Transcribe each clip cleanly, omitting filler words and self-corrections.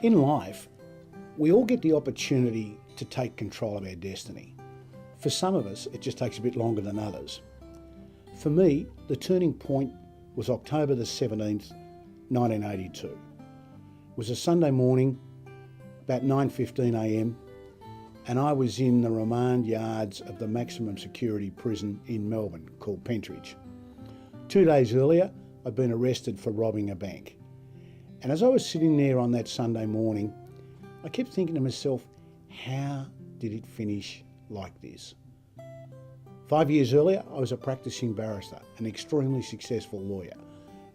In life, we all get the opportunity to take control of our destiny. For some of us, it just takes a bit longer than others. For me, the turning point was October the 17th, 1982. It was a Sunday morning, about 9:15am, and I was in the remand yards of the maximum security prison in Melbourne called Pentridge. 2 days earlier, I'd been arrested for robbing a bank. And as I was sitting there on that Sunday morning, I kept thinking to myself, how did it finish like this? 5 years earlier, I was a practicing barrister, an extremely successful lawyer,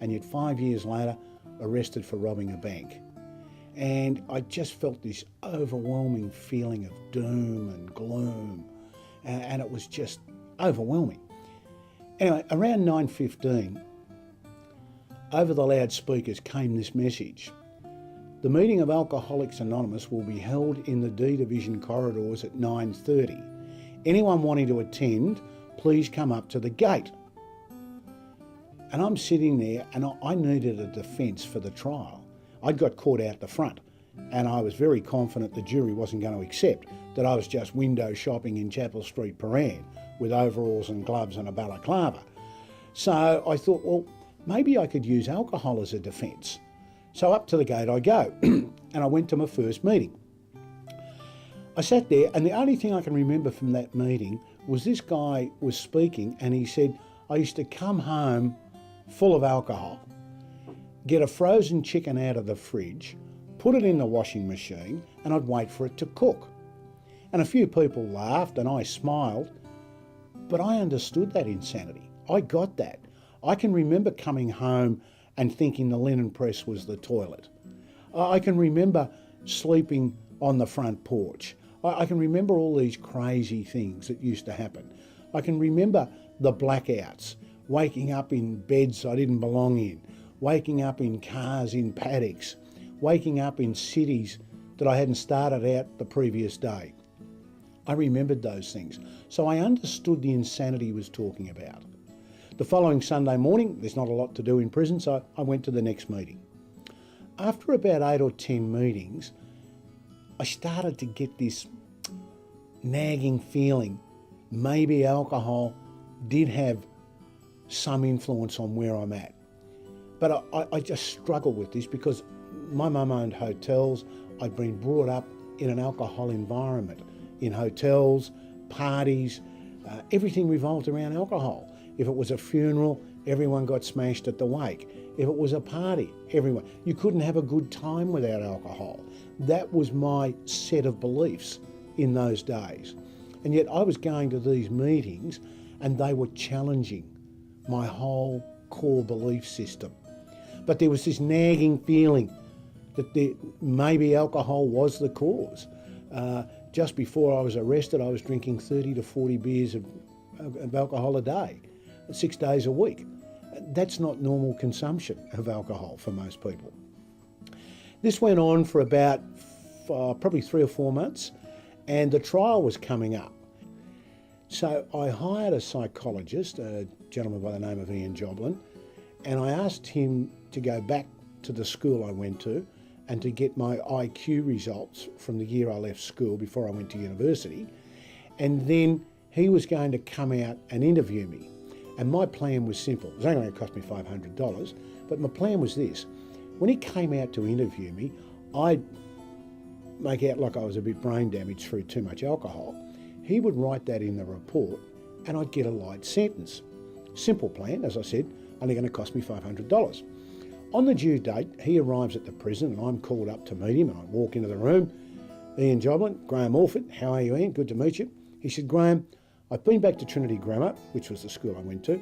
and yet 5 years later, arrested for robbing a bank. And I just felt this overwhelming feeling of doom and gloom, and it was just overwhelming. Anyway, around 9:15, over the loudspeakers came this message. The meeting of Alcoholics Anonymous will be held in the D Division corridors at 9:30. Anyone wanting to attend, please come up to the gate. And I'm sitting there and I needed a defence for the trial. I'd got caught out the front and I was very confident the jury wasn't going to accept that I was just window shopping in Chapel Street, Prahran, with overalls and gloves and a balaclava. So I thought, well, maybe I could use alcohol as a defence. So up to the gate I go, and I went to my first meeting. I sat there, and the only thing I can remember from that meeting was this guy was speaking, and he said, I used to come home full of alcohol, get a frozen chicken out of the fridge, put it in the washing machine, and I'd wait for it to cook. And a few people laughed, and I smiled, but I understood that insanity. I got that. I can remember coming home and thinking the linen press was the toilet. I can remember sleeping on the front porch. I can remember all these crazy things that used to happen. I can remember the blackouts, waking up in beds I didn't belong in, waking up in cars in paddocks, waking up in cities that I hadn't started out the previous day. I remembered those things. So I understood the insanity he was talking about. The following Sunday morning, there's not a lot to do in prison, so I went to the next meeting. After about 8 or 10 meetings, I started to get this nagging feeling maybe alcohol did have some influence on where I'm at. But I just struggle with this because my mum owned hotels. I'd been brought up in an alcohol environment, in hotels, parties, everything revolved around alcohol. If it was a funeral, everyone got smashed at the wake. If it was a party, everyone. You couldn't have a good time without alcohol. That was my set of beliefs in those days. And yet I was going to these meetings and they were challenging my whole core belief system. But there was this nagging feeling that maybe alcohol was the cause. Just before I was arrested, I was drinking 30 to 40 beers of alcohol a day, 6 days a week. That's not normal consumption of alcohol for most people. This went on for about probably 3 or 4 months, and the trial was coming up. So I hired a psychologist, a gentleman by the name of Ian Joblin, and I asked him to go back to the school I went to and to get my IQ results from the year I left school before I went to university. And then he was going to come out and interview me. And my plan was simple. It was only going to cost me $500, but my plan was this. When he came out to interview me, I'd make out like I was a bit brain damaged through too much alcohol. He would write that in the report and I'd get a light sentence. Simple plan, as I said, only going to cost me $500. On the due date, he arrives at the prison and I'm called up to meet him, and I walk into the room. Ian Joblin, Graham Orford, how are you, Ian? Good to meet you. He said, Graham, I've been back to Trinity Grammar, which was the school I went to,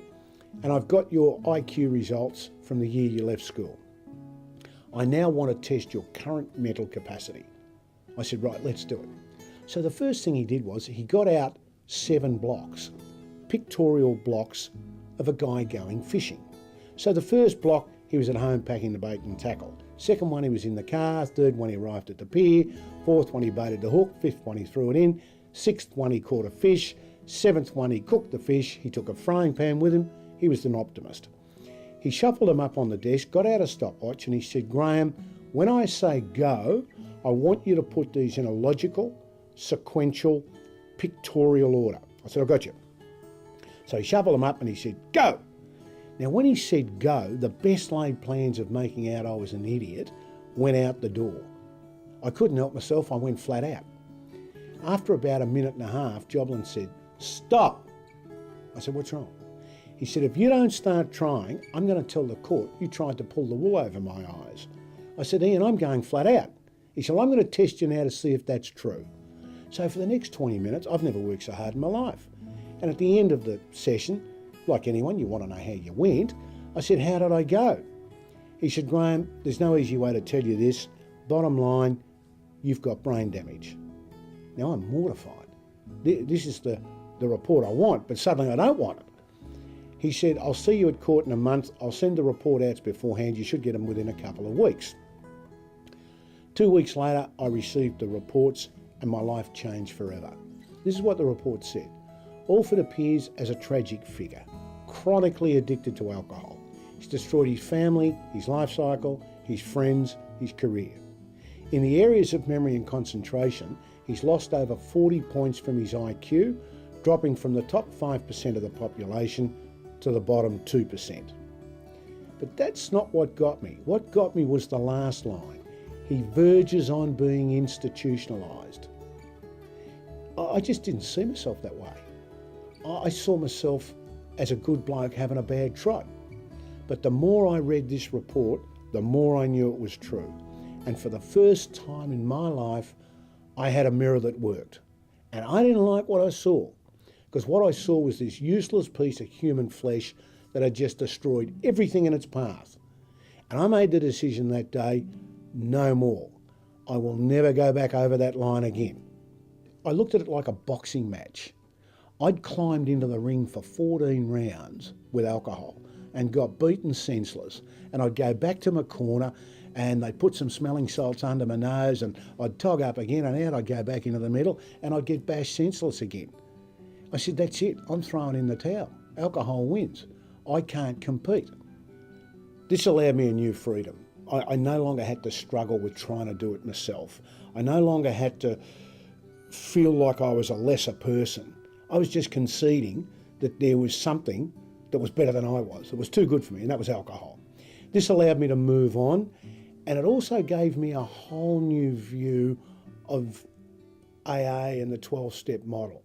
and I've got your IQ results from the year you left school. I now want to test your current mental capacity. I said, right, let's do it. So the first thing he did was he got out 7 blocks, pictorial blocks of a guy going fishing. So the first block, he was at home packing the bait and tackle. Second one, he was in the car. Third one, he arrived at the pier. Fourth one, he baited the hook. Fifth one, he threw it in. Sixth one, he caught a fish. Seventh one, he cooked the fish. He took a frying pan with him. He was an optimist. He shuffled them up on the desk, got out a stopwatch, and he said, Graham, When I say go, I want you to put these in a logical, sequential, pictorial order. I said, I've got you. So he shuffled them up and he said, go. Now, when he said go, the best laid plans of making out I was an idiot went out the door. I couldn't help myself, I went flat out. After about a minute and a half, Joblin said, stop. I said, what's wrong? He said, if you don't start trying, I'm going to tell the court you tried to pull the wool over my eyes. I said, Ian, I'm going flat out. He said, well, I'm going to test you now to see if that's true. So for the next 20 minutes, I've never worked so hard in my life. And at the end of the session, like anyone, you want to know how you went. I said, how did I go? He said, Graham, there's no easy way to tell you this. Bottom line, you've got brain damage. Now I'm mortified. This is the report I want, but suddenly I don't want it. He said, I'll see you at court in a month. I'll send the report outs beforehand. You should get them within a couple of weeks. 2 weeks later, I received the reports and my life changed forever. This is what the report said. Alford appears as a tragic figure, chronically addicted to alcohol. He's destroyed his family, his life cycle, his friends, his career. In the areas of memory and concentration, he's lost over 40 points from his IQ, dropping from the top 5% of the population to the bottom 2%. But that's not what got me. What got me was the last line. He verges on being institutionalised. I just didn't see myself that way. I saw myself as a good bloke having a bad trot. But the more I read this report, the more I knew it was true. And for the first time in my life, I had a mirror that worked. And I didn't like what I saw, because what I saw was this useless piece of human flesh that had just destroyed everything in its path. And I made the decision that day, no more. I will never go back over that line again. I looked at it like a boxing match. I'd climbed into the ring for 14 rounds with alcohol and got beaten senseless. And I'd go back to my corner and they'd put some smelling salts under my nose and I'd tog up again and out I'd go back into the middle and I'd get bashed senseless again. I said, that's it, I'm throwing in the towel. Alcohol wins. I can't compete. This allowed me a new freedom. I no longer had to struggle with trying to do it myself. I no longer had to feel like I was a lesser person. I was just conceding that there was something that was better than I was. It was too good for me, and that was alcohol. This allowed me to move on, and it also gave me a whole new view of AA and the 12-step model,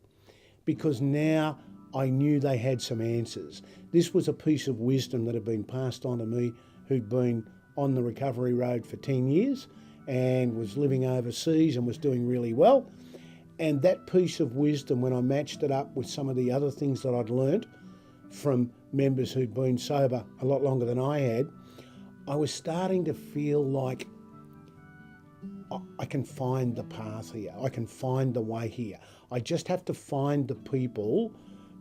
because now I knew they had some answers. This was a piece of wisdom that had been passed on to me, who'd been on the recovery road for 10 years and was living overseas and was doing really well. And that piece of wisdom, when I matched it up with some of the other things that I'd learnt from members who'd been sober a lot longer than I had, I was starting to feel like I can find the path here. I can find the way here. I just have to find the people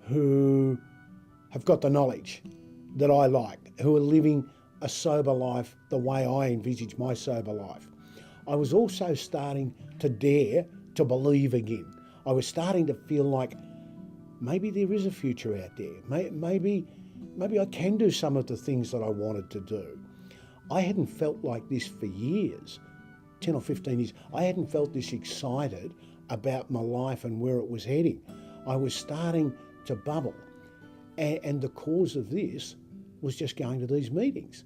who have got the knowledge that I like, who are living a sober life the way I envisage my sober life. I was also starting to dare to believe again. I was starting to feel like maybe there is a future out there. Maybe I can do some of the things that I wanted to do. I hadn't felt like this for years, 10 or 15 years. I hadn't felt this excited about my life and where it was heading. I was starting to bubble. And the cause of this was just going to these meetings.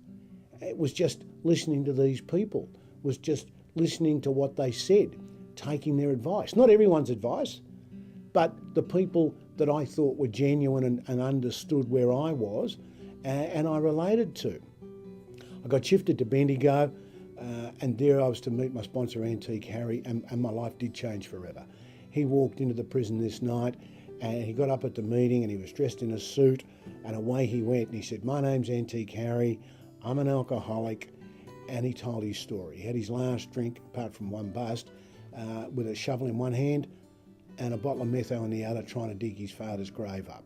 It was just listening to these people, was just listening to what they said, taking their advice. Not everyone's advice, but the people that I thought were genuine and understood where I was and I related to. I got shifted to Bendigo and there I was to meet my sponsor, Antique Harry, and my life did change forever. He walked into the prison this night and he got up at the meeting and he was dressed in a suit and away he went and he said, my name's Antique Harry, I'm an alcoholic, and he told his story. He had his last drink, apart from one bust, with a shovel in one hand and a bottle of metho in the other, trying to dig his father's grave up.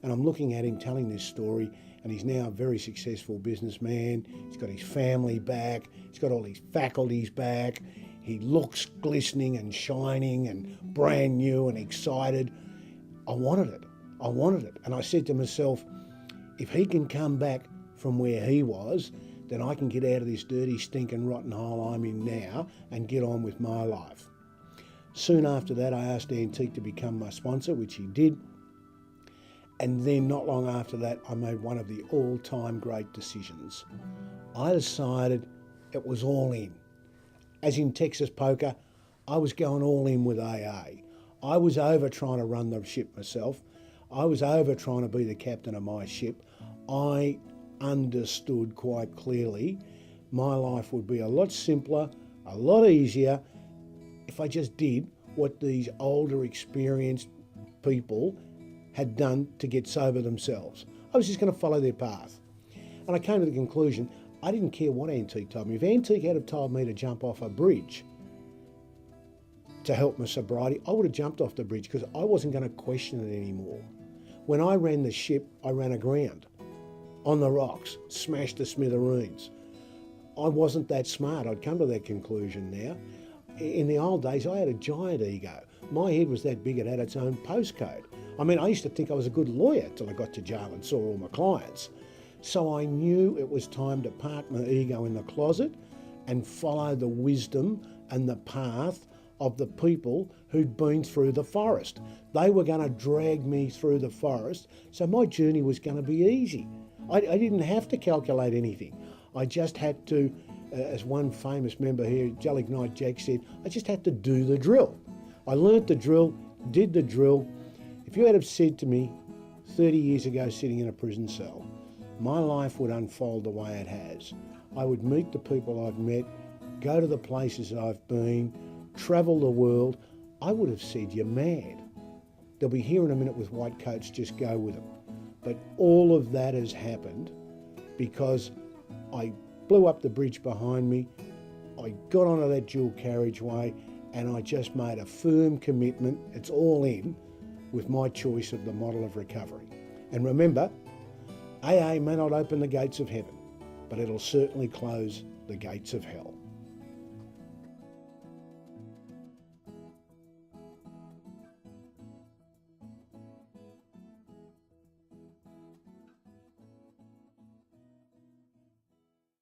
And I'm looking at him telling this story, and he's now a very successful businessman. He's got his family back. He's got all his faculties back. He looks glistening and shining and brand new and excited. I wanted it. I wanted it. And I said to myself, if he can come back from where he was, then I can get out of this dirty, stinking, rotten hole I'm in now and get on with my life. Soon after that, I asked Antique to become my sponsor, which he did. And then not long after that, I made one of the all-time great decisions. I decided it was all in. As in Texas poker, I was going all in with AA. I was over trying to run the ship myself. I was over trying to be the captain of my ship. I understood quite clearly my life would be a lot simpler, a lot easier if I just did what these older, experienced people had done to get sober themselves. I was just going to follow their path. And I came to the conclusion, I didn't care what Antique told me. If Antique had have told me to jump off a bridge to help my sobriety, I would have jumped off the bridge because I wasn't going to question it anymore. When I ran the ship, I ran aground, on the rocks, smashed to smithereens. I wasn't that smart. I'd come to that conclusion now. In the old days, I had a giant ego. My head was that big, it had its own postcode. I mean, I used to think I was a good lawyer till I got to jail and saw all my clients. So I knew it was time to park my ego in the closet and follow the wisdom and the path of the people who'd been through the forest. They were going to drag me through the forest, so my journey was going to be easy. I didn't have to calculate anything. I just had to, as one famous member here, Jellignite Jack said, I just had to do the drill. I learnt the drill, did the drill. If you had have said to me 30 years ago sitting in a prison cell, my life would unfold the way it has. I would meet the people I've met, go to the places I've been, travel the world. I would have said, you're mad. They'll be here in a minute with white coats, just go with them. But all of that has happened because I blew up the bridge behind me, I got onto that dual carriageway, and I just made a firm commitment, it's all in, with my choice of the model of recovery. And remember, AA may not open the gates of heaven, but it'll certainly close the gates of hell.